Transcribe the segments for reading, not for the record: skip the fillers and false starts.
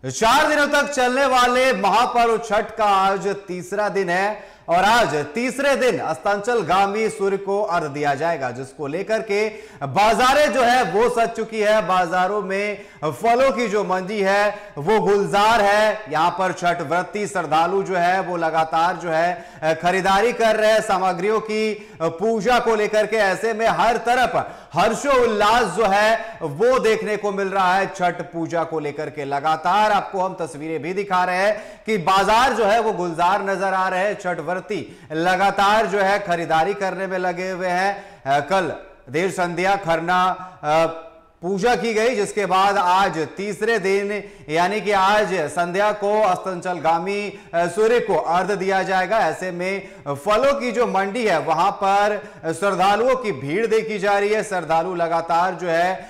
4 दिनों तक चलने वाले महापर्व छठ का आज तीसरा दिन है और आज तीसरे दिन अस्तांचलगामी सूर्य को अर्घ दिया जाएगा, जिसको लेकर के बाजारें जो है वो सज चुकी है। बाजारों में फलों की जो मंडी है वो गुलजार है। यहां पर छठ व्रती श्रद्धालु जो है वो लगातार जो है खरीदारी कर रहे हैं सामग्रियों की पूजा को लेकर के। ऐसे में हर तरफ हर्षोल्लास जो है वो देखने को मिल रहा है छठ पूजा को लेकर के। लगातार आपको हम तस्वीरें भी दिखा रहे हैं कि बाजार जो है वो गुलजार नजर आ रहे हैं। छठ व्रती लगातार जो है खरीदारी करने में लगे हुए हैं। कल देर संध्या खरना पूजा की गई, जिसके बाद आज तीसरे दिन यानी कि आज संध्या को अस्तांचलगामी सूर्य को अर्घ दिया जाएगा। ऐसे में फलों की जो मंडी है वहां पर श्रद्धालुओं की भीड़ देखी जा रही है। श्रद्धालु लगातार जो है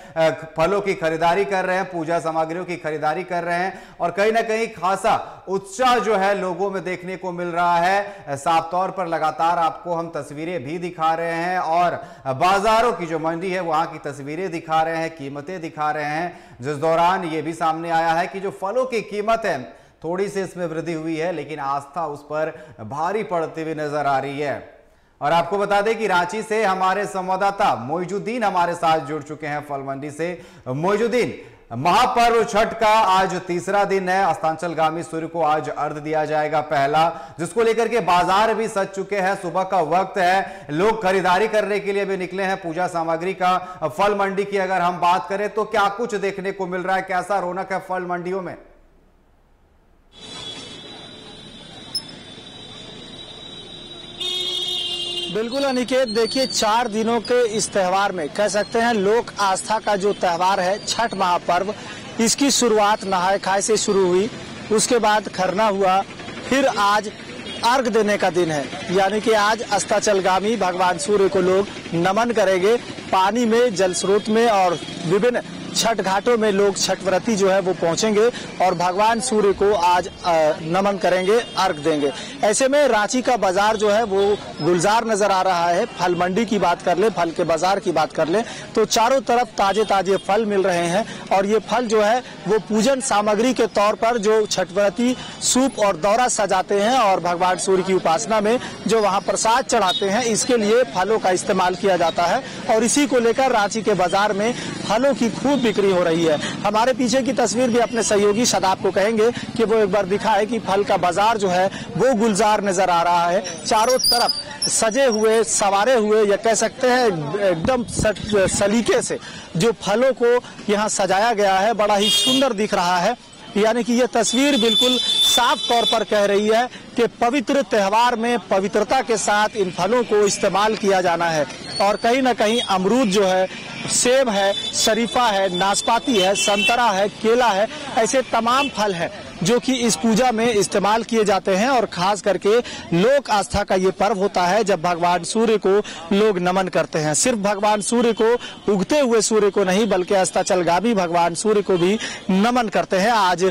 फलों की खरीदारी कर रहे हैं, पूजा सामग्रियों की खरीदारी कर रहे हैं और कहीं ना कहीं खासा उत्साह जो है लोगों में देखने को मिल रहा है। साफ तौर पर लगातार आपको हम तस्वीरें भी दिखा रहे हैं और बाजारों की जो मंडी है वहां की तस्वीरें दिखा रहे हैं, कीमतें दिखा रहे हैं, जिस दौरान यह भी सामने आया है कि जो फलों की कीमत है थोड़ी सी इसमें वृद्धि हुई है, लेकिन आस्था उस पर भारी पड़ती हुई नजर आ रही है। और आपको बता दें कि रांची से हमारे संवाददाता मोइजुद्दीन हमारे साथ जुड़ चुके हैं फल मंडी से। मोइजुद्दीन, महापर्व छठ का आज तीसरा दिन है। अस्तांचलगामी सूर्य को आज अर्घ दिया जाएगा पहला, जिसको लेकर के बाजार भी सज चुके हैं। सुबह का वक्त है, लोग खरीदारी करने के लिए भी निकले हैं पूजा सामग्री का। फल मंडी की अगर हम बात करें तो क्या कुछ देखने को मिल रहा है, कैसा रौनक है फल मंडियों में? बिल्कुल अनिकेत, देखिए 4 दिनों के इस त्योहार में कह सकते हैं लोक आस्था का जो त्योहार है छठ महापर्व, इसकी शुरुआत नहाय खाए से शुरू हुई, उसके बाद खरना हुआ, फिर आज अर्घ देने का दिन है। यानी कि आज अस्तांचलगामी भगवान सूर्य को लोग नमन करेंगे। पानी में, जल स्रोत में और विभिन्न छठ घाटों में लोग छठ व्रती जो है वो पहुंचेंगे और भगवान सूर्य को आज नमन करेंगे, अर्घ देंगे। ऐसे में रांची का बाजार जो है वो गुलजार नजर आ रहा है। फल मंडी की बात कर ले, फल के बाजार की बात कर ले तो चारों तरफ ताजे ताजे फल मिल रहे हैं और ये फल जो है वो पूजन सामग्री के तौर पर जो छठ व्रती सूप और दौरा सजाते हैं और भगवान सूर्य की उपासना में जो वहाँ प्रसाद चढ़ाते हैं, इसके लिए फलों का इस्तेमाल किया जाता है और इसी को लेकर रांची के बाजार में फलों की खूब बिक्री हो रही है। हमारे पीछे की तस्वीर भी अपने सहयोगी शादाब को कहेंगे कि वो एक बार दिखाए कि फल का बाजार जो है वो गुलजार नजर आ रहा है। चारों तरफ सजे हुए, सवारे हुए या कह सकते हैं एकदम सलीके से जो फलों को यहाँ सजाया गया है, बड़ा ही सुंदर दिख रहा है। यानी कि ये तस्वीर बिल्कुल साफ तौर पर कह रही है कि पवित्र त्योहार में पवित्रता के साथ इन फलों को इस्तेमाल किया जाना है। और कहीं ना कहीं अमरूद जो है, सेब है, शरीफा है, नाशपाती है, संतरा है, केला है, ऐसे तमाम फल हैं जो कि इस पूजा में इस्तेमाल किए जाते हैं। और खास करके लोक आस्था का ये पर्व होता है जब भगवान सूर्य को लोग नमन करते हैं। सिर्फ भगवान सूर्य को, उगते हुए सूर्य को नहीं बल्कि अस्तांचलगामी भगवान सूर्य को भी नमन करते हैं। आज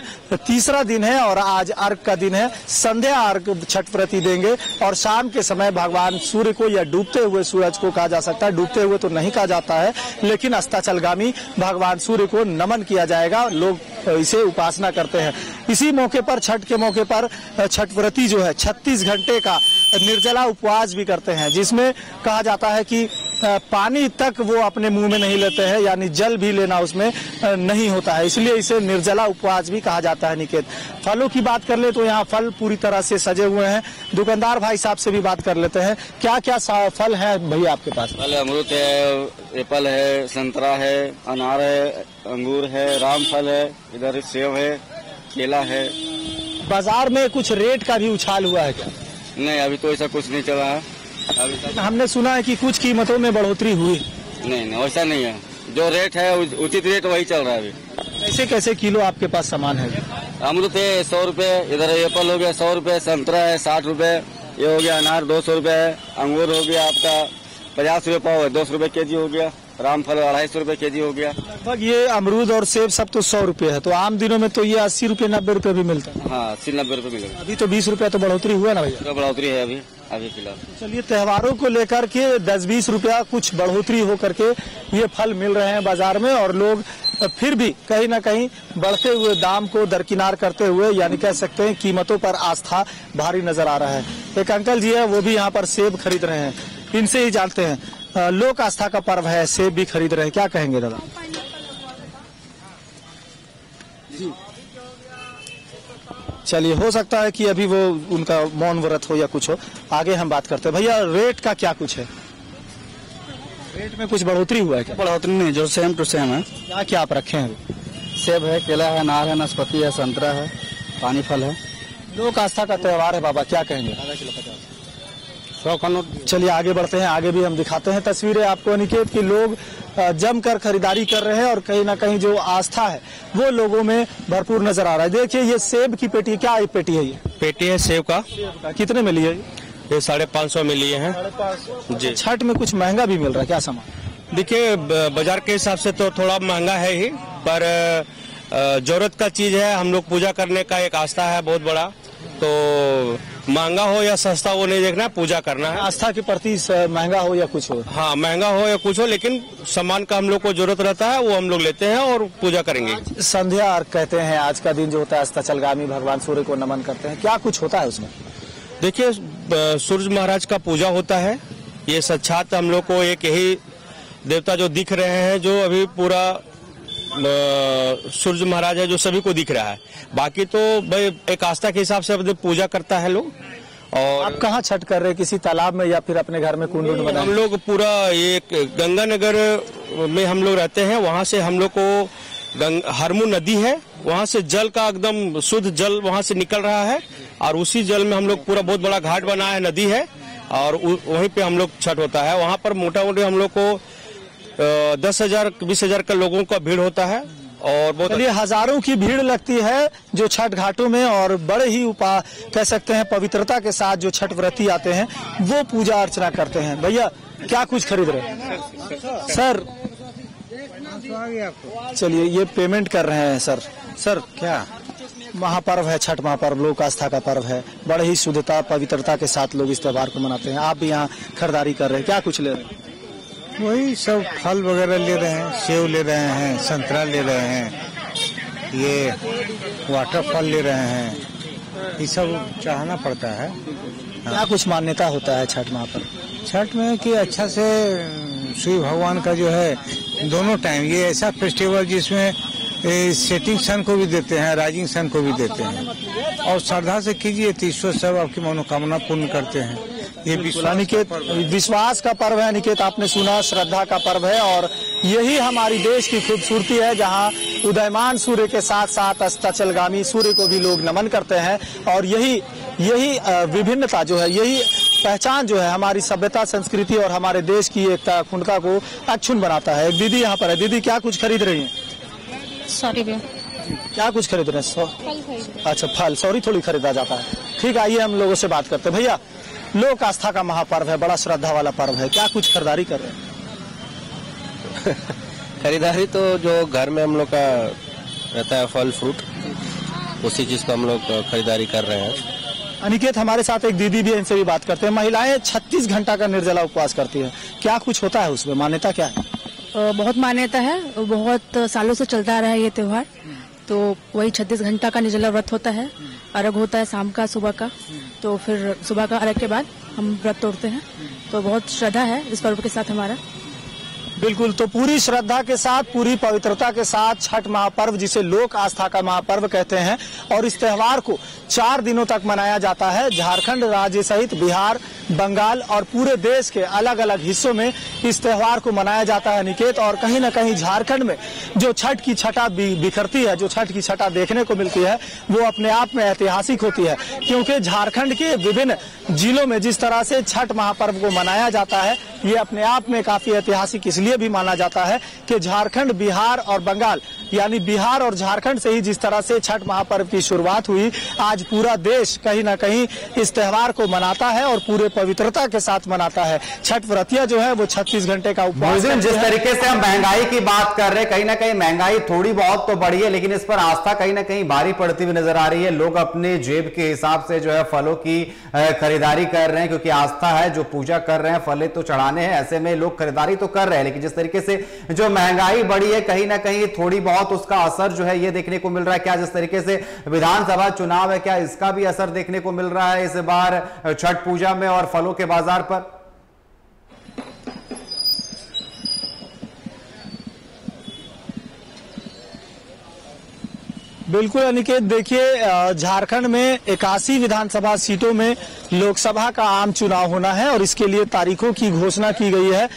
तीसरा दिन है और आज अर्घ का दिन है। संध्या अर्घ छठ व्रती देंगे और शाम के समय भगवान सूर्य को या डूबते हुए सूरज को कहा जा सकता है, डूबते हुए तो नहीं कहा जाता है, लेकिन अस्तांचलगामी भगवान सूर्य को नमन किया जाएगा। लोग इसे उपासना करते हैं। इसी मौके पर, छठ के मौके पर छठ व्रती जो है 36 घंटे का निर्जला उपवास भी करते हैं, जिसमें कहा जाता है कि पानी तक वो अपने मुंह में नहीं लेते हैं, यानी जल भी लेना उसमें नहीं होता है, इसलिए इसे निर्जला उपवास भी कहा जाता है। निकेत, फलों की बात कर ले तो यहाँ फल पूरी तरह से सजे हुए हैं। दुकानदार भाई साहब से भी बात कर लेते हैं, क्या क्या फल है भैया आपके पास? फल अमरूद है, एप्पल है, संतरा है, अनार है, अंगूर है, रामफल है, इधर सेब है, केला है। बाजार में कुछ रेट का भी उछाल हुआ है क्या? नहीं, अभी तो ऐसा कुछ नहीं चला है। अभी तक हमने सुना है कि कुछ कीमतों में बढ़ोतरी हुई। नहीं, वैसा नहीं है। जो रेट है उचित रेट वही चल रहा है अभी। कैसे कैसे किलो आपके पास सामान है? अमरूद है 100 रुपए, इधर एप्पल हो गया 100 रुपए, संतरा है 60 रुपए, ये हो गया अनार 200 रुपए है, अंगूर हो गया आपका 50 रुपए पाव है, 200 रुपए केजी हो गया, रामफल 250 रुपए केजी हो गया। लगभग ये अमरूद और सेब सब तो 100 रुपए है, तो आम दिनों में तो ये 80 रुपए 90 रुपए भी मिलता है। हाँ 80-90 रुपए मिलेगा। अभी तो 20 रुपया तो बढ़ोतरी हुआ ना भैया? तो बढ़ोतरी है अभी फिलहाल। चलिए, त्योहारों को लेकर के 10-20 रुपया कुछ बढ़ोतरी हो करके ये फल मिल रहे हैं बाजार में, और लोग फिर भी कहीं ना कहीं बढ़ते हुए दाम को दरकिनार करते हुए, यानी कह सकते हैं कीमतों पर आस्था भारी नजर आ रहा है। एक अंकल जी है, वो भी यहाँ पर सेब खरीद रहे हैं, इनसे ही जानते हैं। लोक आस्था का पर्व है, सेब भी खरीद रहे हैं, क्या कहेंगे दादा? चलिए, हो सकता है कि अभी वो उनका मौन व्रत हो या कुछ हो, आगे हम बात करते हैं। भैया, रेट का क्या कुछ है? रेट में कुछ बढ़ोतरी हुआ है क्या? बढ़ोतरी नहीं, जो सेम टू सेम है। क्या क्या आप रखे हैं? सेब है, केला है, अनार है, नाशपाती है, संतरा है, पानी फल है। लोक आस्था का त्योहार है बाबा, क्या कहेंगे? 100 का नोट। चलिए आगे बढ़ते हैं, आगे भी हम दिखाते हैं तस्वीरें आपको अनिकेत की। लोग जमकर खरीदारी कर रहे हैं और कहीं ना कहीं जो आस्था है वो लोगों में भरपूर नजर आ रहा है। देखिए, ये सेब की पेटी, क्या पेटी है ये? पेटी है सेब का। कितने में लिए? ये 550 में लिए हैं जी। छठ में कुछ महंगा भी मिल रहा है क्या सामान? देखिए, बाजार के हिसाब से तो थोड़ा महंगा है ही, पर जरूरत का चीज है। हम लोग पूजा करने का एक आस्था है बहुत बड़ा, तो महंगा हो या सस्ता वो नहीं देखना है, पूजा करना है। आस्था के प्रति महंगा हो या कुछ हो? हाँ, महंगा हो या कुछ हो, लेकिन सामान का हम लोग को जरूरत रहता है, वो हम लोग लेते हैं और पूजा करेंगे। संध्या अर्घ कहते हैं, आज का दिन जो होता है अस्ताचलगामी भगवान सूर्य को नमन करते हैं, क्या कुछ होता है उसमें? देखिए, सूर्य महाराज का पूजा होता है। ये साक्षात हम लोग को एक यही देवता जो दिख रहे हैं, जो अभी पूरा सूर्य महाराज है, जो सभी को दिख रहा है। बाकी तो भाई एक आस्था के हिसाब से पूजा करता है लोग। और आप कहाँ छठ कर रहे हैं? किसी तालाब में या फिर अपने घर में कुंड बनाए? हम लोग पूरा एक गंगानगर में हम लोग रहते हैं, वहाँ से हम लोग को हरमू नदी है, वहाँ से जल का एकदम शुद्ध जल वहाँ से निकल रहा है, और उसी जल में हम लोग पूरा बहुत बड़ा घाट बना है, नदी है, और वहीं पे हम लोग छठ होता है। वहाँ पर मोटा मोटी हम लोग को 10,000-20,000 का लोगों का भीड़ होता है, और बहुत हजारों की भीड़ लगती है जो छठ घाटों में, और बड़े ही कह सकते हैं पवित्रता के साथ जो छठ व्रती आते हैं वो पूजा अर्चना करते हैं। भैया, क्या कुछ खरीद रहे हैं सर? चलिए, ये पेमेंट कर रहे हैं सर। सर, क्या महापर्व है, छठ महापर्व लोक आस्था का पर्व है, बड़े ही शुद्धता पवित्रता के साथ लोग इस त्योहार को मनाते हैं। आप भी यहाँ खरीदारी कर रहे हैं, क्या कुछ ले रहे हैं? वही सब फल वगैरह ले रहे हैं, सेव ले रहे हैं, संतरा ले रहे हैं, ये वाटरफॉल ले रहे हैं, ये सब चाहना पड़ता है। क्या कुछ मान्यता होता है छठ महापर्व? छठ में कि अच्छा से सूर्य भगवान का जो है दोनों टाइम, ये ऐसा फेस्टिवल जिसमें सेटिंग सन को भी देते हैं, राइजिंग सन को भी देते हैं, और श्रद्धा से कीजिए तो ईश्वर सब आपकी मनोकामना पूर्ण करते हैं। ये विश्वास का पर्व है निकेत, आपने सुना, श्रद्धा का पर्व है, और यही हमारी देश की खूबसूरती है, जहां उदयमान सूर्य के साथ साथ अस्ताचलगामी सूर्य को भी लोग नमन करते हैं। और यही विभिन्नता जो है, यही पहचान जो है हमारी सभ्यता, संस्कृति और हमारे देश की एकता अखंडता को अक्षुण्ण बनाता है। एक दीदी यहाँ पर है। दीदी, क्या कुछ खरीद रही है? सॉरी भैया, क्या कुछ खरीद रहे हैं? अच्छा, फल। सॉरी, थोड़ी खरीदा जाता है। ठीक, आइए हम लोगों से बात करते हैं। भैया, लोक आस्था का महापर्व है, बड़ा श्रद्धा वाला पर्व है, क्या कुछ खरीदारी कर रहे हैं? खरीदारी तो जो घर में हम लोग का रहता है, फल फ्रूट, उसी चीज का हम लोग खरीदारी कर रहे हैं। अनिकेत, हमारे साथ एक दीदी भी है, इनसे भी बात करते हैं। महिलाएं 36 घंटा का निर्जला उपवास करती है, क्या कुछ होता है उसमें, मान्यता क्या है? बहुत मान्यता है, बहुत सालों से चलता आ रहा है ये त्योहार। तो वही 36 घंटा का निर्जला व्रत होता है, अर्घ होता है शाम का, सुबह का, तो फिर सुबह का अर्घ के बाद हम व्रत तोड़ते हैं। तो बहुत श्रद्धा है इस पर्व के साथ हमारा। बिल्कुल, तो पूरी श्रद्धा के साथ, पूरी पवित्रता के साथ छठ महापर्व, जिसे लोक आस्था का महापर्व कहते हैं, और इस त्योहार को 4 दिनों तक मनाया जाता है। झारखंड राज्य सहित बिहार, बंगाल और पूरे देश के अलग अलग हिस्सों में इस त्योहार को मनाया जाता है निकेत। और कहीं न कहीं झारखंड में जो छठ की छटा बिखरती है, जो छठ की छटा देखने को मिलती है, वो अपने आप में ऐतिहासिक होती है, क्योंकि झारखंड के विभिन्न जिलों में जिस तरह से छठ महापर्व को मनाया जाता है, ये अपने आप में काफी ऐतिहासिक इसलिए भी माना जाता है कि झारखंड, बिहार और बंगाल, यानी बिहार और झारखंड से ही जिस तरह से छठ महापर्व की शुरुआत हुई, आज पूरा देश कहीं ना कहीं इस त्योहार को मनाता है और पूरे पवित्रता के साथ मनाता है। छठ व्रतिया जो है वो 36 घंटे का उपवास। जिस तरीके से हम महंगाई की बात कर रहे हैं, कहीं ना कहीं महंगाई थोड़ी बहुत तो बढ़ी है, लेकिन इस पर आस्था कहीं ना कहीं भारी पड़ती हुई नजर आ रही है। लोग अपने जेब के हिसाब से जो है फलों की खरीदारी कर रहे हैं, क्योंकि आस्था है, जो पूजा कर रहे हैं, फले तो चढ़ाने हैं, ऐसे में लोग खरीदारी तो कर रहे हैं। लेकिन जिस तरीके से जो महंगाई बढ़ी है, कहीं ना कहीं थोड़ी बहुत उसका असर जो है ये देखने को मिल रहा है। क्या जिस तरीके से विधानसभा चुनाव है, क्या इसका भी असर देखने को मिल रहा है इस बार छठ पूजा में और फलों के बाजार पर? बिल्कुल अनिकेत, देखिए झारखंड में 81 विधानसभा सीटों में लोकसभा का आम चुनाव होना है और इसके लिए तारीखों की घोषणा की गई है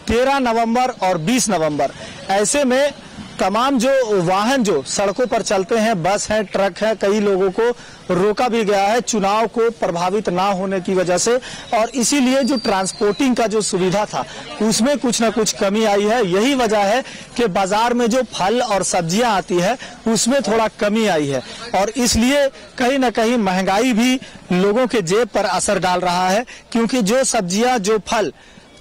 13 नवंबर और 20 नवंबर। ऐसे में तमाम जो वाहन जो सड़कों पर चलते हैं, बस हैं, ट्रक हैं, कई लोगों को रोका भी गया है चुनाव को प्रभावित ना होने की वजह से, और इसीलिए जो ट्रांसपोर्टिंग का जो सुविधा था उसमें कुछ ना कुछ कमी आई है। यही वजह है कि बाजार में जो फल और सब्जियां आती है उसमें थोड़ा कमी आई है और इसलिए कहीं ना कहीं महंगाई भी लोगों के जेब पर असर डाल रहा है, क्योंकि जो सब्जियां, जो फल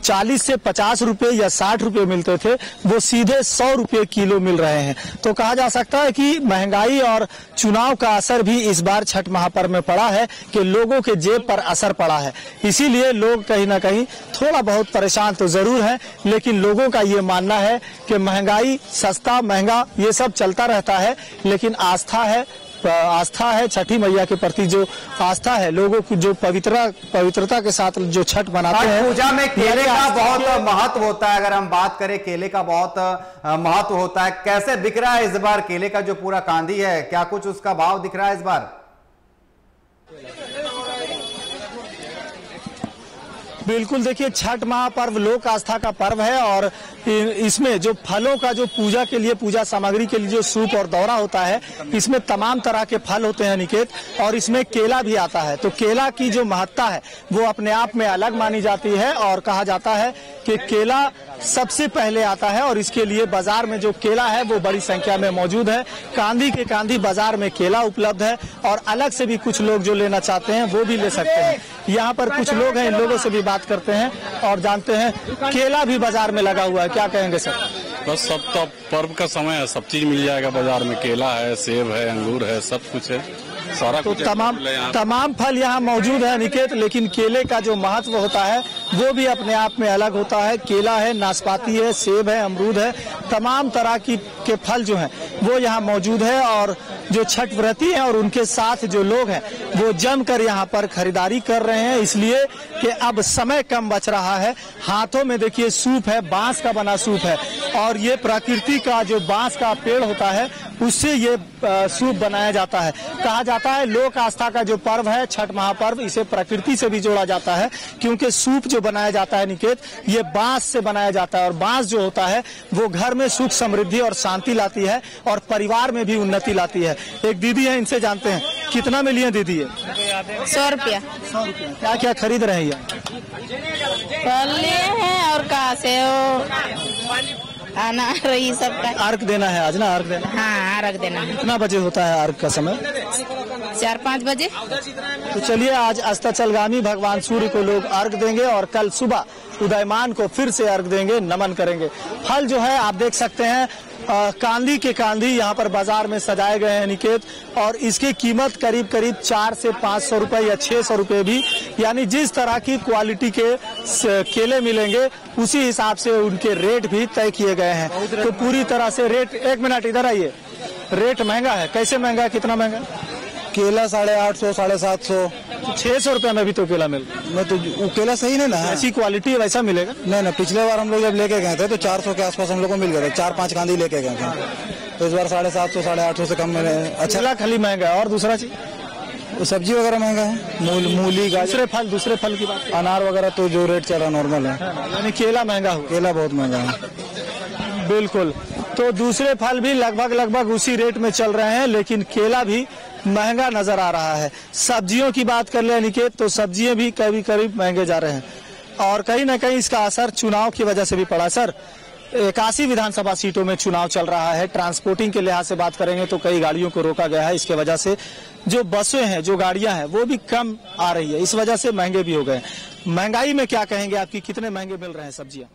40 से 50 रुपए या 60 रुपए मिलते थे वो सीधे 100 रुपए किलो मिल रहे हैं। तो कहा जा सकता है कि महंगाई और चुनाव का असर भी इस बार छठ महापर्व में पड़ा है कि लोगों के जेब पर असर पड़ा है। इसीलिए लोग कहीं ना कहीं थोड़ा बहुत परेशान तो जरूर हैं, लेकिन लोगों का ये मानना है कि महंगाई, सस्ता महंगा ये सब चलता रहता है, लेकिन आस्था है छठी मैया के प्रति, जो आस्था है लोगों की, जो पवित्रता के साथ जो छठ मनाते हैं। पूजा में केले का बहुत महत्व होता है। अगर हम बात करें, केले का बहुत महत्व होता है। कैसे बिक रहा है इस बार केले का जो पूरा कांदी है, क्या कुछ उसका भाव दिख रहा है इस बार? बिल्कुल, देखिए छठ महापर्व लोक आस्था का पर्व है और इसमें जो फलों का जो पूजा के लिए, पूजा सामग्री के लिए जो सूप और दौरा होता है, इसमें तमाम तरह के फल होते हैं निकेत, और इसमें केला भी आता है। तो केला की जो महत्ता है वो अपने आप में अलग मानी जाती है और कहा जाता है कि केला सबसे पहले आता है और इसके लिए बाजार में जो केला है वो बड़ी संख्या में मौजूद है। कांदी के कांदी बाजार में केला उपलब्ध है और अलग से भी कुछ लोग जो लेना चाहते हैं वो भी ले सकते हैं। यहाँ पर कुछ लोग हैं, इन लोगों से भी बात करते हैं और जानते हैं। केला भी बाजार में लगा हुआ है, क्या कहेंगे सर? बस सब तो पर्व का समय है, सब चीज मिल जाएगा बाजार में। केला है, सेब है, अंगूर है, सब कुछ है, सारा तो कुछ तमाम फल यहाँ मौजूद है निकेत, लेकिन केले का जो महत्व होता है वो भी अपने आप में अलग होता है। केला है, नाशपाती है, सेब है, अमरूद है, तमाम तरह के फल जो हैं वो यहाँ मौजूद है और जो छठ व्रती हैं और उनके साथ जो लोग हैं वो जमकर यहाँ पर खरीदारी कर रहे हैं, इसलिए कि अब समय कम बच रहा है। हाथों में देखिए सूप है, बांस का बना सूप है और ये प्रकृति का जो बांस का पेड़ होता है उससे ये सूप बनाया जाता है। कहा जाता है लोक आस्था का जो पर्व है छठ महापर्व, इसे प्रकृति से भी जोड़ा जाता है, क्योंकि सूप जो बनाया जाता है निकेत, ये बांस से बनाया जाता है और बांस जो होता है वो घर में सुख, समृद्धि और शांति लाती है और परिवार में भी उन्नति लाती है। एक दीदी है, इनसे जानते हैं कितना में लिए दीदी है? 100 रुपया। क्या क्या खरीद रहे हैं? फल लिए हैं और कहाँ से अनार रही सबका। अर्घ देना है आज ना? अर्घ देना, हाँ अर्घ देना है। कितना बजे होता है अर्घ का समय? 4-5 बजे। तो चलिए आज अस्ताचलगामी भगवान सूर्य को लोग अर्घ देंगे और कल सुबह उदयमान को फिर से अर्घ देंगे, नमन करेंगे। फल जो है आप देख सकते हैं, कांदी के कांदी यहाँ पर बाजार में सजाए गए हैं निकेत, और इसकी कीमत करीब 400 से 500 रुपए या 600 रुपए भी, यानी जिस तरह की क्वालिटी के केले मिलेंगे उसी हिसाब से उनके रेट भी तय किए गए हैं। तो पूरी तरह से रेट, एक मिनट इधर आइए, रेट महंगा है। कैसे महंगा है, कितना महंगा? केला 850, 750, 600 रुपए में भी तो केला मिल मैं तो केला सही नहीं ना है। ऐसी क्वालिटी वैसा मिलेगा? नहीं, पिछले बार हम लोग जब लेके गए थे तो 400 के आसपास हम लोग को मिल गए थे, 4-5 कांदी लेके गए थे। तो इस बार 750, 850 से कम में। अच्छा, खाली महंगा है और दूसरा चीज सब्जी वगैरह महंगा है, मूली, गाजर, दूसरे फल की बात, अनार वगैरह तो जो रेट चला नॉर्मल है, यानी केला महंगा हो, केला बहुत महंगा है। बिल्कुल। तो दूसरे फल भी लगभग उसी रेट में चल रहे हैं, लेकिन केला भी महंगा नजर आ रहा है। सब्जियों की बात कर ले निकेत, तो सब्जियां भी करीब महंगे जा रहे हैं। और कहीं ना कहीं इसका असर चुनाव की वजह से भी पड़ा। सर, 81 विधानसभा सीटों में चुनाव चल रहा है। ट्रांसपोर्टिंग के लिहाज से बात करेंगे तो कई गाड़ियों को रोका गया है। इसके वजह से जो बसें हैं, जो गाड़ियां हैं, वो भी कम आ रही है। इस वजह से महंगे भी हो गए। महंगाई में क्या कहेंगे आपकी, कितने महंगे मिल रहे हैं सब्जियां?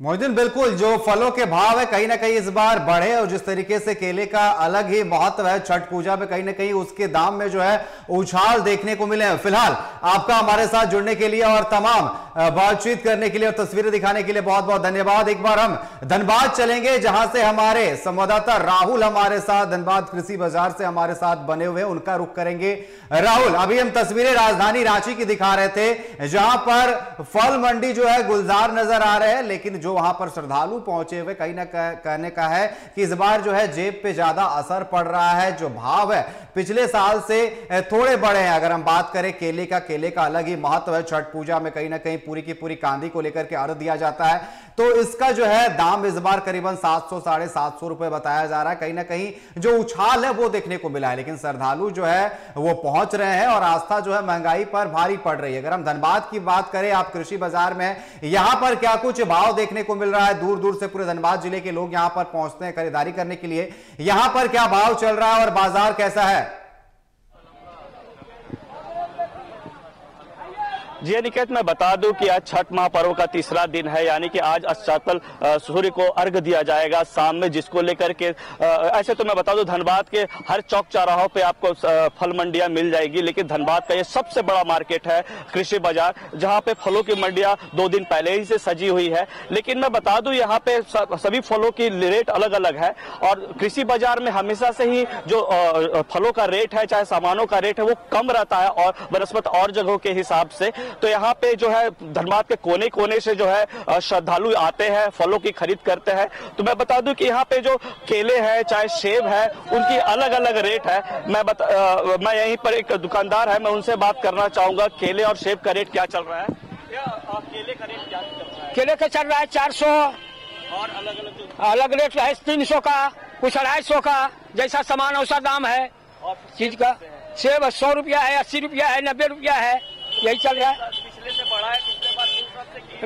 मोहिद्दीन, बिल्कुल जो फलों के भाव है कहीं ना कहीं इस बार बढ़े, और जिस तरीके से केले का अलग ही महत्व है छठ पूजा में, कहीं ना कहीं उसके दाम में जो है उछाल देखने को मिले हैं। फिलहाल आपका हमारे साथ जुड़ने के लिए और तमाम बातचीत करने के लिए और तस्वीरें दिखाने के लिए बहुत बहुत धन्यवाद। एक बार हम धनबाद चलेंगे, जहां से हमारे संवाददाता राहुल हमारे साथ धनबाद कृषि बाजार से हमारे साथ बने हुए, उनका रुख करेंगे। राहुल, अभी हम तस्वीरें राजधानी रांची की दिखा रहे थे, जहां पर फल मंडी जो है गुलजार नजर आ रहे हैं, लेकिन जो वहां पर श्रद्धालु पहुंचे हुए, कहीं ना कहने का है कि इस बार जो है जेब पे ज्यादा असर पड़ रहा है। जो भाव है पिछले साल से थोड़े बड़े हैं। अगर हम बात करें केले का अलग ही महत्व है। छठ पूजा में कहीं ना कहीं पूरी की पूरी कांदी को लेकर के अर्घ दिया जाता है, तो इसका जो है दाम इस बार करीबन 700 साढ़े 700 रुपए बताया जा रहा है। कहीं ना कहीं जो उछाल है वो देखने को मिला है, लेकिन श्रद्धालु जो है वो पहुंच रहे हैं और आस्था जो है महंगाई पर भारी पड़ रही है। अगर हम धनबाद की बात करें, आप कृषि बाजार में, यहां पर क्या कुछ भाव देखने को मिल रहा है? दूर दूर से पूरे धनबाद जिले के लोग यहां पर पहुंचते हैं खरीदारी करने के लिए। यहां पर क्या भाव चल रहा है और बाजार कैसा है? जी निकेत, मैं बता दूं कि आज छठ महापर्व का तीसरा दिन है, यानी कि आज अस्ताचल सूर्य को अर्घ दिया जाएगा शाम में, जिसको लेकर के ऐसे तो मैं बता दूं धनबाद के हर चौक चौराहों पे आपको फल मंडियां मिल जाएगी, लेकिन धनबाद का ये सबसे बड़ा मार्केट है कृषि बाजार, जहां पे फलों की मंडियां 2 दिन पहले ही से सजी हुई है। लेकिन मैं बता दूं यहाँ पे सभी फलों की रेट अलग अलग है, और कृषि बाजार में हमेशा से ही जो फलों का रेट है, चाहे सामानों का रेट है, वो कम रहता है और बनस्पत और जगहों के हिसाब से। तो यहाँ पे जो है धनबाद के कोने कोने से जो है श्रद्धालु आते हैं, फलों की खरीद करते हैं। तो मैं बता दूं कि यहाँ पे जो केले हैं, चाहे सेब है, उनकी अलग अलग रेट है। मैं यहीं पर एक दुकानदार है, मैं उनसे बात करना चाहूंगा। केले और सेब का रेट क्या चल रहा है? केले का रेट क्या चल रहा है? केले का चल रहा है 400, और अलग रेट है 300 का, कुछ 250 का, जैसा सामान वैसा दाम है चीज का। सेब 100 रुपया है, 80 रुपया है, 90 रुपया है, यही चल रहा है। पिछले से बढ़ा है,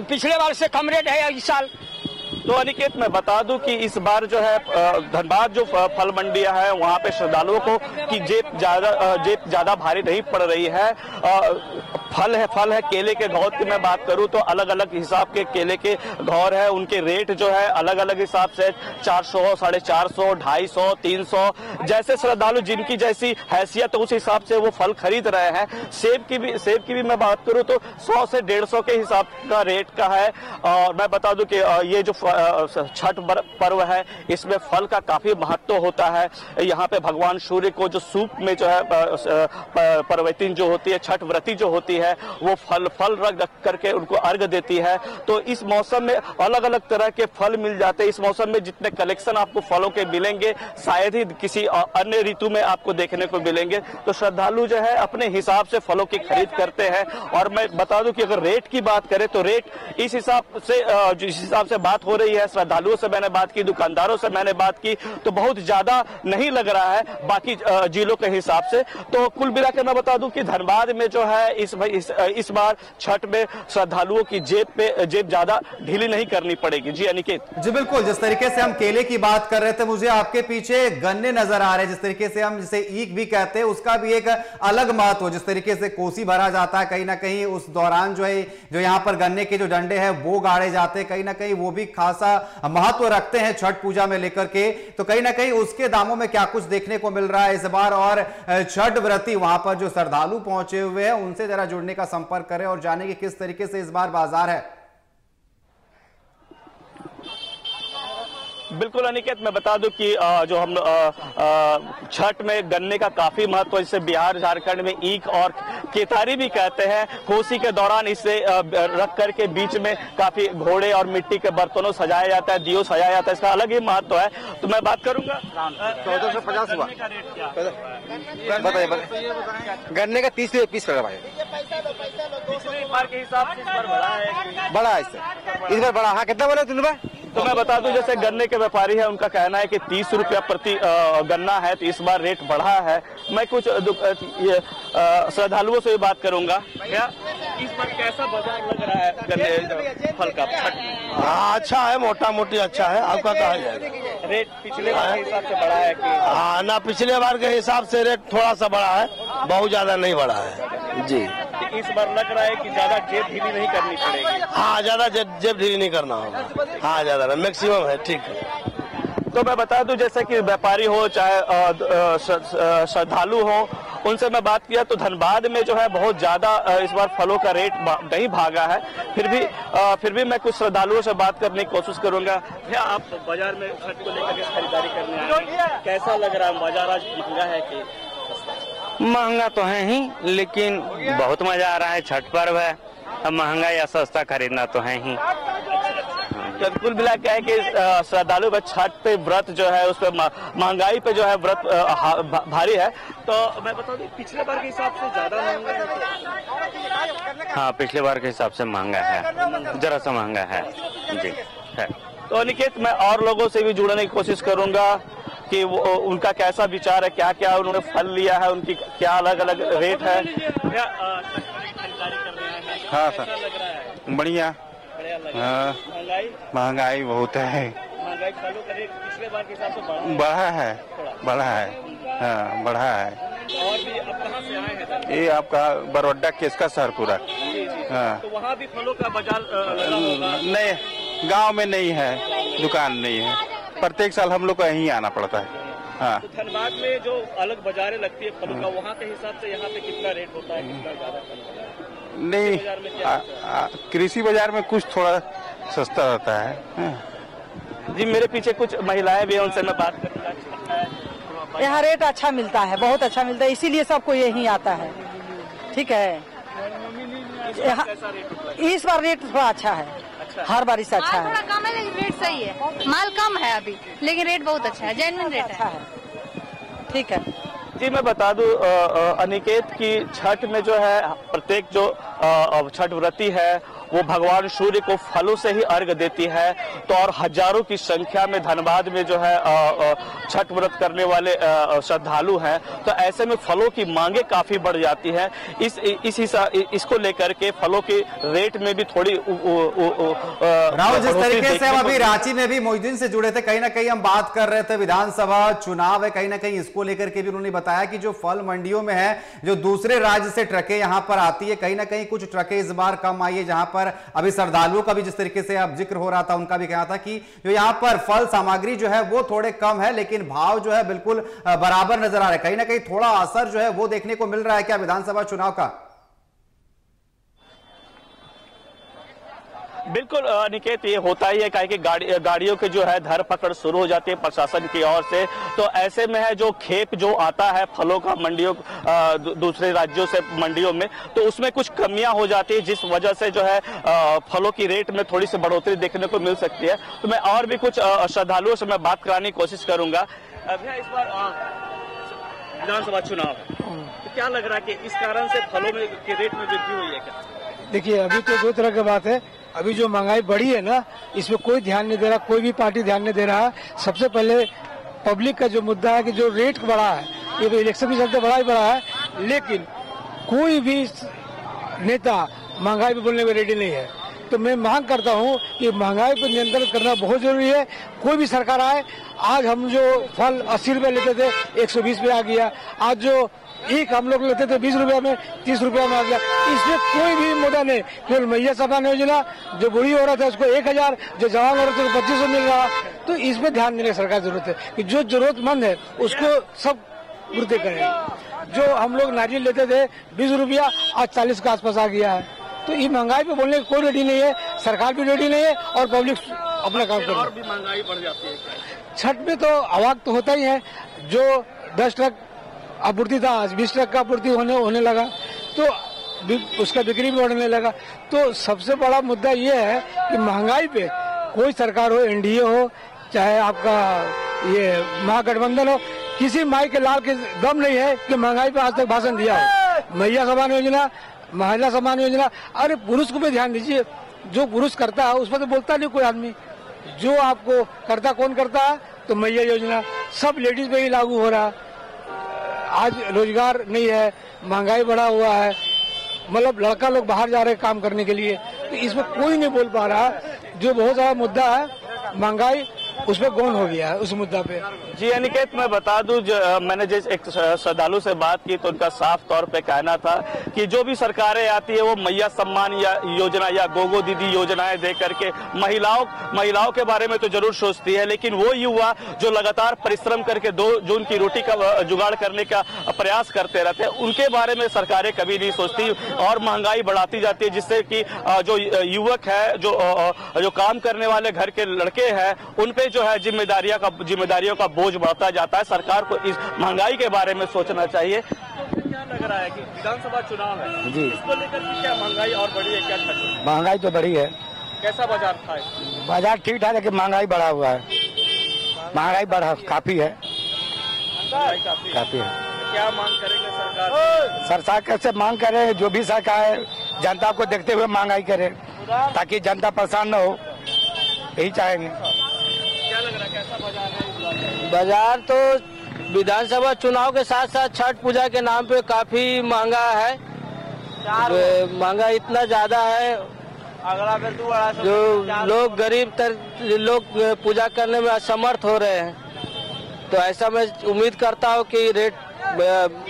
पिछले बार से कम रेट है इस साल। तो अनिकेत, मैं बता दूं कि इस बार जो है धनबाद जो फल मंडियां है, वहां पे श्रद्धालुओं को की जेब ज्यादा भारी नहीं पड़ रही है। फल है केले के घौर की मैं बात करूं तो अलग अलग हिसाब के केले के घौर है, उनके रेट जो है अलग अलग हिसाब से 400, 450, 250, 300, जैसे श्रद्धालु जिनकी जैसी हैसियत उस हिसाब से वो फल खरीद रहे हैं। सेब की भी मैं बात करूं तो 100 से 150 के हिसाब का रेट का है। और मैं बता दूं कि ये जो छठ पर्व है, इसमें फल का काफी महत्व होता है। यहाँ पे भगवान सूर्य को जो सूप में जो है पर्वतीन जो होती है, छठ व्रती जो होती है, वो फल रख करके उनको अर्घ देती है। तो इस मौसम में अलग अलग तरह के फल मिल जाते हैं। इस मौसम में जितने कलेक्शन आपको फलों के मिलेंगे, शायद ही किसी अन्य ऋतु में आपको देखने को मिलेंगे। तो श्रद्धालु जो है अपने हिसाब से फलों की खरीद करते हैं। और मैं बता दूं कि अगर रेट की बात करें तो रेट इस हिसाब से जिस हिसाब से बात हो रही है, श्रद्धालुओं से मैंने बात की, दुकानदारों से मैंने बात की, तो बहुत ज्यादा नहीं लग रहा है बाकी जिलों के हिसाब से। तो कुल मिलाकर मैं बता दूं कि धनबाद में जो है इस बार छठ में श्रद्धालुओं की जेब ज्यादा ढीली नहीं करनी पड़ेगी। जी अनिकेत। जी बिल्कुल, जिस तरीके से हम केले की बात कर रहे थे, मुझे आपके पीछे गन्ने नजर आ रहे हैं। जिस तरीके से हम जिसे ईख भी कहते हैं, उसका भी एक अलग महत्व। जिस तरीके से कोसी भरा जाता है, कहीं ना कहीं उस दौरान जो है जो यहाँ पर गन्ने के जो डंडे हैं वो गाड़े जाते हैं, कहीं ना कहीं वो भी खासा महत्व रखते हैं छठ पूजा में लेकर के। तो कहीं ना कहीं उसके दामों में क्या कुछ देखने को मिल रहा है इस बार? और छठ व्रती वहां पर जो श्रद्धालु पहुंचे हुए हैं, उनसे जरा जुड़ने का संपर्क करें और जाने कि किस तरीके से इस बार बाजार है। बिल्कुल अनिकेत, मैं बता दूं कि जो हम छठ में गन्ने का काफी महत्व, जिसे बिहार झारखंड में ईख और केतारी भी कहते हैं। कोसी के दौरान इसे रख करके बीच में काफी घोड़े और मिट्टी के बर्तनों सजाया जाता है, दियो सजाया जाता है, इसका अलग ही महत्व है। तो मैं बात करूंगा 1450 हुआ, बताइए गन्ने का 30 रुपये पीस भाई। पिछले बार के हिसाब से इस बार बड़ा है इस बार बड़ा। हाँ, कितना बोले 3 रुपए? तो मैं बता दूं जैसे गन्ने के व्यापारी है, उनका कहना है कि 30 रुपया प्रति गन्ना है, तो इस बार रेट बढ़ा है। मैं कुछ श्रद्धालुओं से भी बात करूंगा। क्या इस बार कैसा बाजार लग रहा है गन्ने फल का छठ में? हाँ अच्छा है, मोटा मोटी अच्छा है। आपका कहा जाएगा रेट पिछले बार के हिसाब से बढ़ा है कि? हाँ ना, पिछले बार के हिसाब से रेट थोड़ा सा बढ़ा है, बहुत ज्यादा नहीं बढ़ा है जी। तो इस बार लग रहा है कि ज्यादा जेब ढीली नहीं करनी पड़ेगी। हाँ ज्यादा जेब ढीली नहीं करना होगा। हाँ ज्यादा मैक्सिमम है, ठीक है। तो मैं बता दूं, जैसे कि व्यापारी हो चाहे श्रद्धालु हो, उनसे मैं बात किया तो धनबाद में जो है बहुत ज्यादा इस बार फलों का रेट नहीं भागा है। फिर भी मैं कुछ श्रद्धालुओं से बात करने की कोशिश करूंगा। भैया, आप बाजार में छठ को लेकर खरीदारी करने आए हैं, कैसा लग रहा है? बाजार आज महंगा है कि महंगा तो है ही, लेकिन बहुत मजा आ रहा है। छठ पर्व है, अब महंगा या सस्ता खरीदना तो है ही। कुल मिला क्या है कि श्रद्धालु का छठ पे व्रत जो है उस पर महंगाई पे जो है व्रत भारी है। तो मैं बता दूं, पिछले बार के हिसाब से ज्यादा महंगा है? हाँ, पिछले बार के हिसाब से महंगा है, जरा सा महंगा है जी है। तो अनिकेत, मैं और लोगों से भी जुड़ने की कोशिश करूंगा कि वो उनका कैसा विचार है, क्या क्या उन्होंने फल लिया है, उनकी क्या अलग अलग रेट है। हाँ सर, बढ़िया। हाँ, महंगाई बहुत है। महंगाई फलों का रेट पिछले बार के हिसाब से बढ़ा है। हाँ, बढ़ा है। और भी अब कहाँ से आए हैं? ये आपका बरौडा केसका सरपुरा। हाँ, तो वहाँ भी फलों का बाजार लगा होगा? नहीं, गांव में नहीं है, दुकान नहीं है। प्रत्येक साल हम लोग को यहीं आना पड़ता है। हाँ, तो धनबाद में जो अलग बाजारें लगती है फलों का, वहाँ के हिसाब से यहाँ पे कितना रेट होता है, कितना ज्यादा? नहीं, कृषि बाजार में कुछ थोड़ा सस्ता रहता है। हाँ। जी, मेरे पीछे कुछ महिलाएं भी हैं, उनसे मैं बात करूँगा। यहाँ रेट अच्छा मिलता है, बहुत अच्छा मिलता है, इसीलिए सबको यही आता है। ठीक है, इस बार रेट थोड़ा अच्छा है। हर बार से अच्छा है। कम है लेकिन रेट सही है, माल कम है अभी, लेकिन रेट बहुत अच्छा है, जेन्युइन रेट अच्छा है। ठीक है जी, मैं बता दूं अनिकेत की छठ में जो है प्रत्येक जो छठ व्रती है वो भगवान सूर्य को फलों से ही अर्घ देती है। तो और हजारों की संख्या में धनबाद में जो है छठ व्रत करने वाले श्रद्धालु हैं, तो ऐसे में फलों की मांगे काफी बढ़ जाती है। इसको लेकर के फलों के रेट में भी थोड़ी राहुल, जिस तरीके से हम अभी रांची में भी मोहिउद्दीन से जुड़े थे, कहीं ना कहीं हम बात कर रहे थे विधानसभा चुनाव है, कहीं ना कहीं इसको लेकर के भी उन्होंने बताया कि जो फल मंडियों में है, जो दूसरे राज्य से ट्रकें यहां पर आती है, कहीं ना कहीं कुछ ट्रकें इस बार कम आई है। जहां पर अभी श्रद्धालुओं का भी जिस तरीके से अब जिक्र हो रहा था, उनका भी कहना था कि जो यहां पर फल सामग्री जो है वो थोड़े कम है, लेकिन भाव जो है बिल्कुल बराबर नजर आ रहे हैं। कहीं ना कहीं थोड़ा असर जो है वो देखने को मिल रहा है क्या विधानसभा चुनाव का? बिल्कुल अनिकेत, ये होता ही है, काहे कि गाड़ियों के जो है धर पकड़ शुरू हो जाती है प्रशासन की ओर से। तो ऐसे में है जो खेप जो आता है फलों का मंडियों दूसरे राज्यों से मंडियों में, तो उसमें कुछ कमियां हो जाती है, जिस वजह से जो है फलों की रेट में थोड़ी सी बढ़ोतरी देखने को मिल सकती है। तो मैं और भी कुछ श्रद्धालुओं से मैं बात कराने की कोशिश करूंगा। भैया, इस बार विधानसभा चुनाव है, तो क्या लग रहा है कि इस कारण से फलों में के रेट में वृद्धि हुई है क्या? देखिए, अभी तो दो तरह की बात है। अभी जो महंगाई बढ़ी है ना, इसमें कोई ध्यान नहीं दे रहा, कोई भी पार्टी ध्यान नहीं दे रहा है। सबसे पहले पब्लिक का जो मुद्दा है कि जो रेट बढ़ा है, ये तो इलेक्शन के चलते बढ़ा ही बढ़ा है, लेकिन कोई भी नेता महंगाई पे बोलने में रेडी नहीं है। तो मैं मांग करता हूं कि महंगाई पर नियंत्रण करना बहुत जरूरी है। कोई भी सरकार आए, आज हम जो फल 80 रुपए लेते थे 120 पे आ गया, आज जो एक हम लोग लेते थे 20 रुपया में 30 रुपया में आ गया। इसमें कोई भी मुद्दा नहीं। केवल मैया सम्मान योजना, जो बुढ़ी औरत है उसको 1000, जो जवान औरत है उसको 2500 मिल रहा। तो इसमें ध्यान देने की सरकार जरूरत है कि जो जरूरतमंद है उसको सब पूर्ति करें। जो हम लोग नारियल लेते थे 20 रुपया, आज 40 के आसपास आ गया है। तो ये महंगाई पे बोलने की कोई रेडी नहीं है, सरकार भी रेडी नहीं है और पब्लिक अपना काम कर रही है। और भी महंगाई बढ़ जाती है छठ में, तो अवाक तो होता ही है। जो 10 ट्रक आपूर्ति था, आज 20 ट्रक का आपूर्ति होने लगा, तो उसका बिक्री भी बढ़ने लगा। तो सबसे बड़ा मुद्दा ये है कि महंगाई पे कोई सरकार हो, एनडीए हो, चाहे आपका ये महागठबंधन हो, किसी माई के लाल के दम नहीं है कि महंगाई पे आज तक भाषण दिया हो। मैया सम्मान योजना, महिला सम्मान योजना, अरे पुरुष को भी ध्यान दीजिए। जो पुरुष करता है उस पर तो बोलता नहीं कोई आदमी। जो आपको करता कौन करता है? तो मैया योजना सब लेडीज पे ही लागू हो रहा है। आज रोजगार नहीं है, महंगाई बढ़ा हुआ है, मतलब लड़का लोग बाहर जा रहे हैं काम करने के लिए, तो इसमें कोई नहीं बोल पा रहा। जो बहुत ज्यादा मुद्दा है महंगाई, उसमें गौन हो गया है उस मुद्दा पे। जी अनिकेत, मैं बता दूं, मैंने जिस एक श्रद्धालु से बात की तो उनका साफ तौर पे कहना था कि जो भी सरकारें आती है वो मैया सम्मान या योजना या गोगो दीदी योजनाएं दे करके महिलाओं के बारे में तो जरूर सोचती है, लेकिन वो युवा जो लगातार परिश्रम करके जो उनकी रोटी का जुगाड़ करने का प्रयास करते रहते हैं, उनके बारे में सरकारें कभी नहीं सोचती और महंगाई बढ़ाती जाती है, जिससे कि जो युवक है, जो काम करने वाले घर के लड़के हैं, उन पे जो है जिम्मेदारियों का बोझ बढ़ता जाता है। सरकार को इस महंगाई के बारे में सोचना चाहिए। क्या लग रहा है कि विधानसभा चुनाव है जी, इसको लेकर क्या महंगाई और बढ़ी है? क्या महंगाई तो बढ़ी है। कैसा बाजार था? बाजार ठीक था, लेकिन महंगाई बढ़ा हुआ है। महंगाई बढ़ा काफी है, काफी है। क्या मांग करेंगे सरकार? कैसे मांग करे? जो भी सरकार जनता को देखते हुए महंगाई करे, ताकि जनता परेशान न हो, यही चाहेंगे। क्या लग रहा है, कैसा बाजार है? बाजार तो विधानसभा चुनाव के साथ साथ छठ पूजा के नाम पे काफी महंगा है। महंगा इतना ज्यादा है, जो लोग गरीब लोग पूजा करने में असमर्थ हो रहे हैं। तो ऐसा मैं उम्मीद करता हूँ कि रेट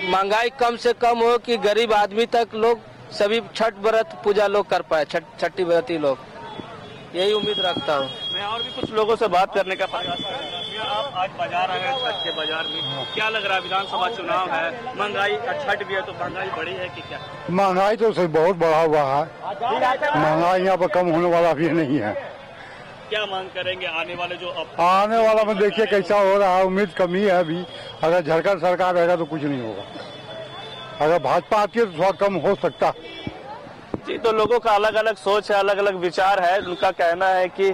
महंगाई कम से कम हो, कि गरीब आदमी तक लोग सभी छठ व्रत पूजा लोग कर पाए, छठी व्रती लोग, यही उम्मीद रखता हूँ। मैं और भी कुछ लोगों से बात करने का प्रयास करूंगा। आप आज बाजार आए हैं, छठ के बाजार में क्या लग रहा है? विधानसभा चुनाव है, महंगाई, छठ भी है तो महंगाई बढ़ी है कि क्या? महंगाई तो बहुत बढ़ा हुआ है, महंगाई यहाँ पर कम होने वाला भी नहीं है। क्या मांग करेंगे आने वाले आने वाला में देखिए कैसा हो रहा है, उम्मीद कमी है अभी। अगर झारखंड सरकार रहेगा तो कुछ नहीं होगा, अगर भाजपा आती है तो थोड़ा कम हो सकता। जी, तो लोगों का अलग अलग सोच है, अलग अलग विचार है। उनका कहना है कि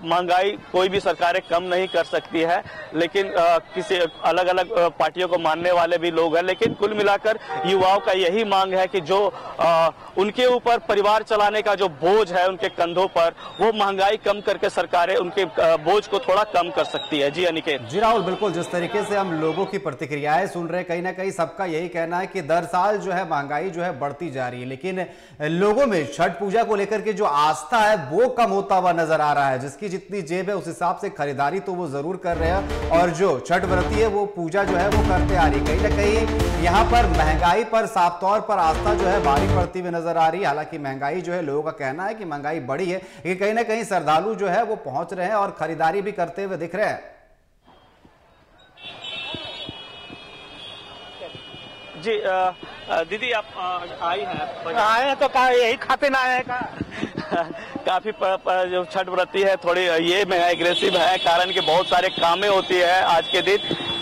महंगाई कोई भी सरकारें कम नहीं कर सकती है, लेकिन किसी अलग अलग पार्टियों को मानने वाले भी लोग हैं। लेकिन कुल मिलाकर युवाओं का यही मांग है कि जो उनके ऊपर परिवार चलाने का जो बोझ है उनके कंधों पर, वो महंगाई कम करके सरकारें उनके बोझ को थोड़ा कम कर सकती है। जी अनिकेत। जी राहुल, बिल्कुल जिस तरीके से हम लोगों की प्रतिक्रियाएं सुन रहे हैं, कहीं ना कहीं सबका यही कहना है कि दर साल जो है महंगाई जो है बढ़ती जा रही है, लेकिन लोगों में छठ पूजा को लेकर के जो आस्था है वो कम होता हुआ नजर आ रहा है। जिसकी जितनी जेब है उस हिसाब से खरीदारी तो वो जरूर कर रहे हैं, और जो छठ व्रती है वो पूजा जो है वो करते आ रही है। कहीं ना कहीं यहाँ पर महंगाई पर साफ तौर पर आस्था जो है भारी पड़ती हुई नजर आ रही है। हालांकि महंगाई जो है, लोगों का कहना है कि महंगाई बढ़ी है, लेकिन कहीं ना कहीं श्रद्धालु जो है वो पहुंच रहे हैं और खरीदारी भी करते हुए दिख रहे हैं। जी दीदी, आप आई हैं? आए हैं तो यही खाते ना आए का। काफी जो छठ व्रती है थोड़ी ये में एग्रेसिव है, कारण कि बहुत सारे कामें होती है आज के दिन।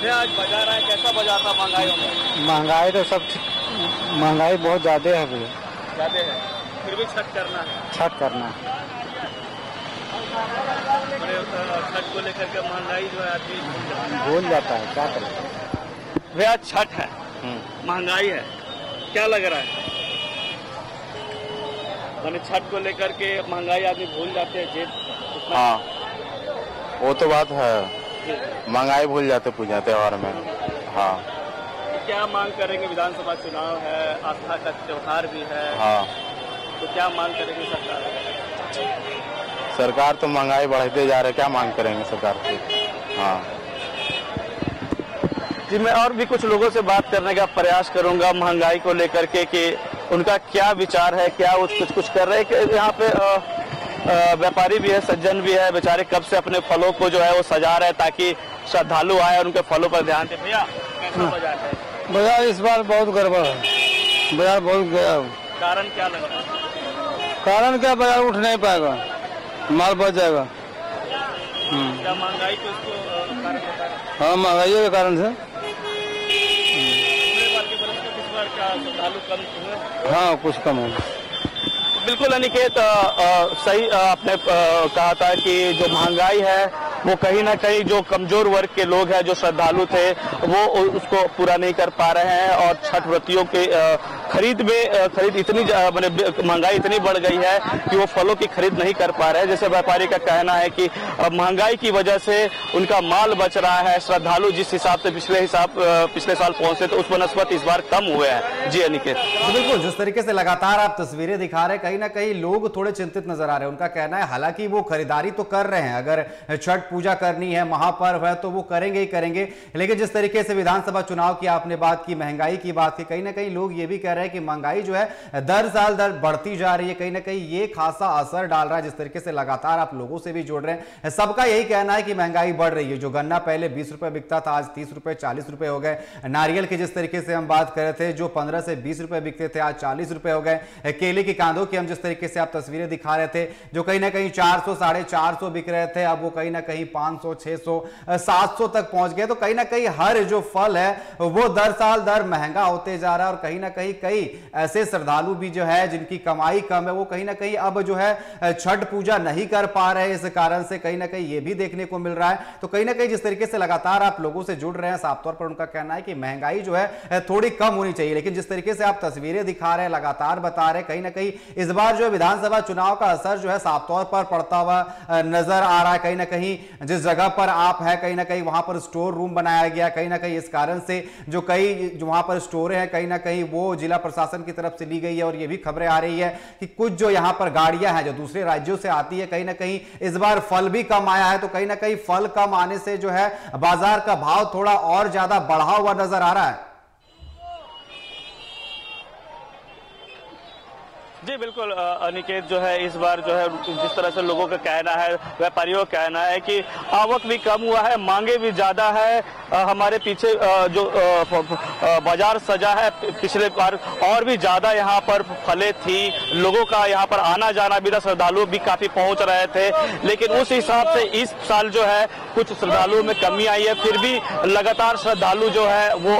आज बाजार आए, कैसा बाजार था? महंगाई तो सब, महंगाई बहुत ज्यादा है भैया, ज्यादा है, फिर भी छठ करना है। छठ करना छठ को लेकर के महंगाई जो है आदमी भूल जाता है, क्या करें भैया? छठ है, महंगाई है, क्या लग रहा है? मैंने छठ को लेकर के महंगाई आदमी भूल जाते हैं जेब। हाँ, वो तो बात है, महंगाई भूल जाते पूजा त्योहार में। हाँ, तो क्या मांग करेंगे? विधानसभा चुनाव है, आस्था का त्योहार भी है। हाँ, तो क्या मांग करेंगे सरकार? सरकार तो महंगाई बढ़ाते जा रहे, क्या मांग करेंगे सरकार से? हाँ जी, मैं और भी कुछ लोगों से बात करने का प्रयास करूंगा महंगाई को लेकर के कि उनका क्या विचार है, क्या वो कुछ कर रहे हैं। यहाँ पे व्यापारी भी है, सज्जन भी है, बेचारे कब से अपने फलों को जो है वो सजा रहे हैं ताकि श्रद्धालु आए और उनके फलों पर ध्यान दें। भैया, कैसा बाजार है? बाजार इस बार बहुत गड़बड़ है, बाजार बहुत गया। कारण क्या लग रहा है? कारण क्या, बाजार उठ नहीं पाएगा, माल बच जाएगा। क्या महंगाई को कारण होता है? हाँ, महंगाई के कारण से। श्रद्धालु कम हुए? हाँ, कुछ कम है। बिल्कुल अनिकेत, सही आपने कहा था कि जो महंगाई है वो कहीं ना कहीं जो कमजोर वर्ग के लोग हैं, जो श्रद्धालु थे, वो उसको पूरा नहीं कर पा रहे हैं। और छठ व्रतियों के खरीद इतनी महंगाई इतनी बढ़ गई है कि वो फलों की खरीद नहीं कर पा रहे हैं। जैसे व्यापारी का कहना है कि महंगाई की वजह से उनका माल बच रहा है। श्रद्धालु जिस हिसाब से पिछले साल पहुंचे तो उस बनस्पत इस बार कम हुए हैं। जी अनिकेत, तो बिल्कुल जिस तरीके से लगातार आप तस्वीरें दिखा रहे हैं, कहीं ना कहीं लोग थोड़े चिंतित नजर आ रहे हैं। उनका कहना है हालांकि वो खरीदारी तो कर रहे हैं, अगर छठ पूजा करनी है, महापर्व है, तो वो करेंगे ही करेंगे, लेकिन जिस तरीके से विधानसभा चुनाव की आपने बात की, महंगाई की बात की, कहीं ना कहीं लोग ये भी कह रहे हैं कि महंगाई जो है दर साल दर बढ़ती जा रही है। कहीं ना कहीं ये खासा असर डाल रहा है। जिस तरीके से लगातार आप लोगों से भी जोड़ रहे हैं, सबका यही कहना है कि महंगाई बढ़ रही है। जो गन्ना पहले 20 रुपए बिकता था, आज 30 रुपए 40 रुपए हो गए। नारियल की जिस तरीके से हम बात कर रहे थे, जो 15 से 20 रुपए बिकते थे, आज 40 रुपए हो गए। केले की कांदों की हम जिस तरीके से आप तस्वीरें दिखा रहे थे, जो कहीं ना कहीं 400 450 बिक रहे थे, अब वो कहीं ना कहीं 500 600 700 तक पहुंच गए। तो कहीं ना कहीं हर जो फल है वो दर साल दर महंगा होते जा रहा है। और कहीं ना कहीं कई ऐसे श्रद्धालु भी जो है जिनकी कमाई कम है, वो कहीं ना कहीं अब जो है छठ पूजा नहीं कर पा रहे। इस कारण से कहीं ना कहीं ये भी देखने को मिल रहा है। तो कहीं ना कहीं जिस तरीके से लगातार आप लोगों से जुड़ रहे हैं, साफ तौर पर उनका कहना है कि महंगाई जो है थोड़ी कम होनी चाहिए। लेकिन जिस तरीके से आप तस्वीरें दिखा रहे हैं, लगातार बता रहे हैं, कहीं ना कहीं इस बार जो विधानसभा चुनाव का असर जो है साफ तौर पर पड़ता हुआ नजर आ रहा है। कहीं ना कहीं जिस जगह पर आप है, कहीं ना कहीं वहां पर स्टोर रूम बनाया गया। कहीं ना कहीं इस कारण से जो वहां पर स्टोर है, कहीं ना कहीं वो जिला प्रशासन की तरफ से ली गई है। और ये भी खबरें आ रही है कि कुछ जो यहां पर गाड़ियां हैं जो दूसरे राज्यों से आती है, कहीं ना कहीं इस बार फल भी कम आया है। तो कहीं ना कहीं फल कम आने से जो है बाजार का भाव थोड़ा और ज्यादा बढ़ा हुआ नजर आ रहा है। जी बिल्कुल अनिकेत, जो है इस बार जो है जिस तरह से लोगों का कहना है, व्यापारियों का कहना है कि आवक भी कम हुआ है, मांगे भी ज्यादा है। हमारे पीछे जो बाजार सजा है, पिछले बार और भी ज्यादा यहाँ पर फलें थी। लोगों का यहाँ पर आना जाना भी था, श्रद्धालु भी काफी पहुंच रहे थे। लेकिन उस हिसाब से इस साल जो है कुछ श्रद्धालुओं में कमी आई है। फिर भी लगातार श्रद्धालु जो है वो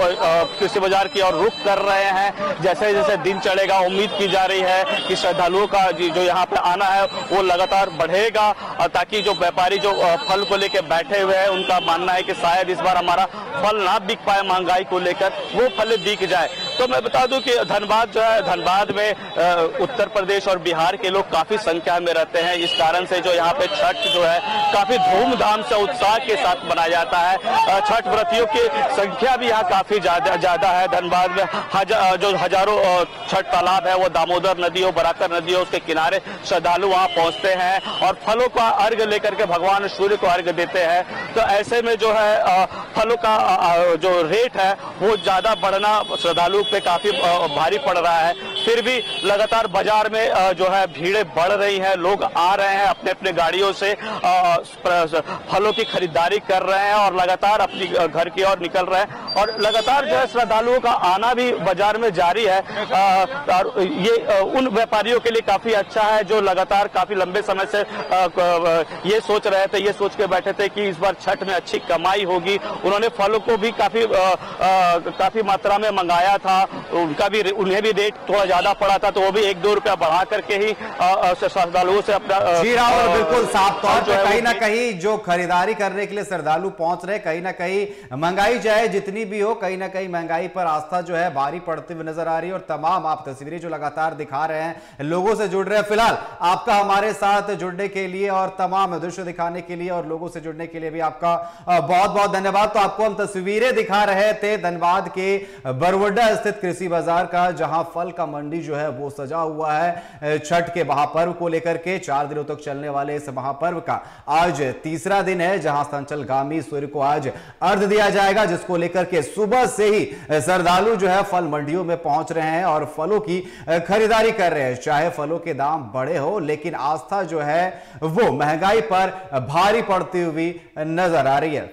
कृषि बाजार की ओर रुख कर रहे हैं। जैसे जैसे दिन चढ़ेगा, उम्मीद की जा रही है कि श्रद्धालुओं का जो यहाँ पे आना है वो लगातार बढ़ेगा, ताकि जो व्यापारी जो फल को लेकर बैठे हुए हैं, उनका मानना है कि शायद इस बार हमारा फल ना बिक पाए, महंगाई को लेकर वो फल बिक जाए। तो मैं बता दूं कि धनबाद जो है, धनबाद में उत्तर प्रदेश और बिहार के लोग काफी संख्या में रहते हैं। इस कारण से जो यहाँ पे छठ जो है काफी धूमधाम से उत्साह के साथ मनाया जाता है। छठ व्रतियों की संख्या भी यहाँ काफी ज्यादा है। धनबाद में जो हजारों छठ तालाब है, वो दामोदर नदी हो, बराकर नदी हो, उसके किनारे श्रद्धालु वहां पहुंचते हैं और फलों का अर्घ लेकर के भगवान सूर्य को अर्घ देते हैं। तो ऐसे में जो है फलों का जो रेट है वो ज्यादा बढ़ना श्रद्धालु पे काफी भारी पड़ रहा है। फिर भी लगातार बाजार में जो है भीड़ें बढ़ रही हैं, लोग आ रहे हैं अपने अपने गाड़ियों से, फलों की खरीदारी कर रहे हैं और लगातार अपनी घर की ओर निकल रहे हैं। और लगातार जो है श्रद्धालुओं का आना भी बाजार में जारी है। और ये उन व्यापारियों के लिए काफी अच्छा है जो लगातार काफी लंबे समय से ये सोच रहे थे, ये सोच के बैठे थे कि इस बार छठ में अच्छी कमाई होगी। उन्होंने फलों को भी काफी मात्रा में मंगाया था, उन्हें भी रेट थोड़ा ज्यादा पड़ा था, तो वो भी 1-2 रुपया बढ़ा करके ही श्रद्धालुओं से अपना जी राहुल, बिल्कुल साफ तौर पर कहीं ना कहीं जो खरीदारी करने के लिए श्रद्धालु पहुंच रहे, कहीं ना कहीं महंगाई चाहे जितनी भी हो, कहीं ना कहीं महंगाई पर आस्था जो है भारी पड़ती हुई नजर आ रही है। और तमाम आप तस्वीरें जो लगातार दिखा रहे हैं, लोगों से जुड़ रहे हैं। फिलहाल आपका हमारे साथ जुड़ने के लिए और तमाम दृश्य दिखाने के लिए और लोगों से जुड़ने के लिए भी आपका बहुत बहुत धन्यवाद। तो आपको हम तस्वीरें दिखा रहे थे धनबाद के बरवड्डा स्थित कृषि बाजार का, जहां फल का मंडी जो है वो सजा हुआ है छठ के महापर्व को लेकर के। 4 दिनों तक चलने वाले इस महापर्व का आज तीसरा दिन है, जहां अस्तांचलगामी सूर्य को आज अर्घ दिया जाएगा, जिसको लेकर के सुबह से ही श्रद्धालु जो है फल मंडियों में पहुंच रहे हैं और फलों की खरीदारी कर रहे हैं। चाहे फलों के दाम बढ़े हो, लेकिन आस्था जो है वो महंगाई पर भारी पड़ती हुई नजर आ रही है।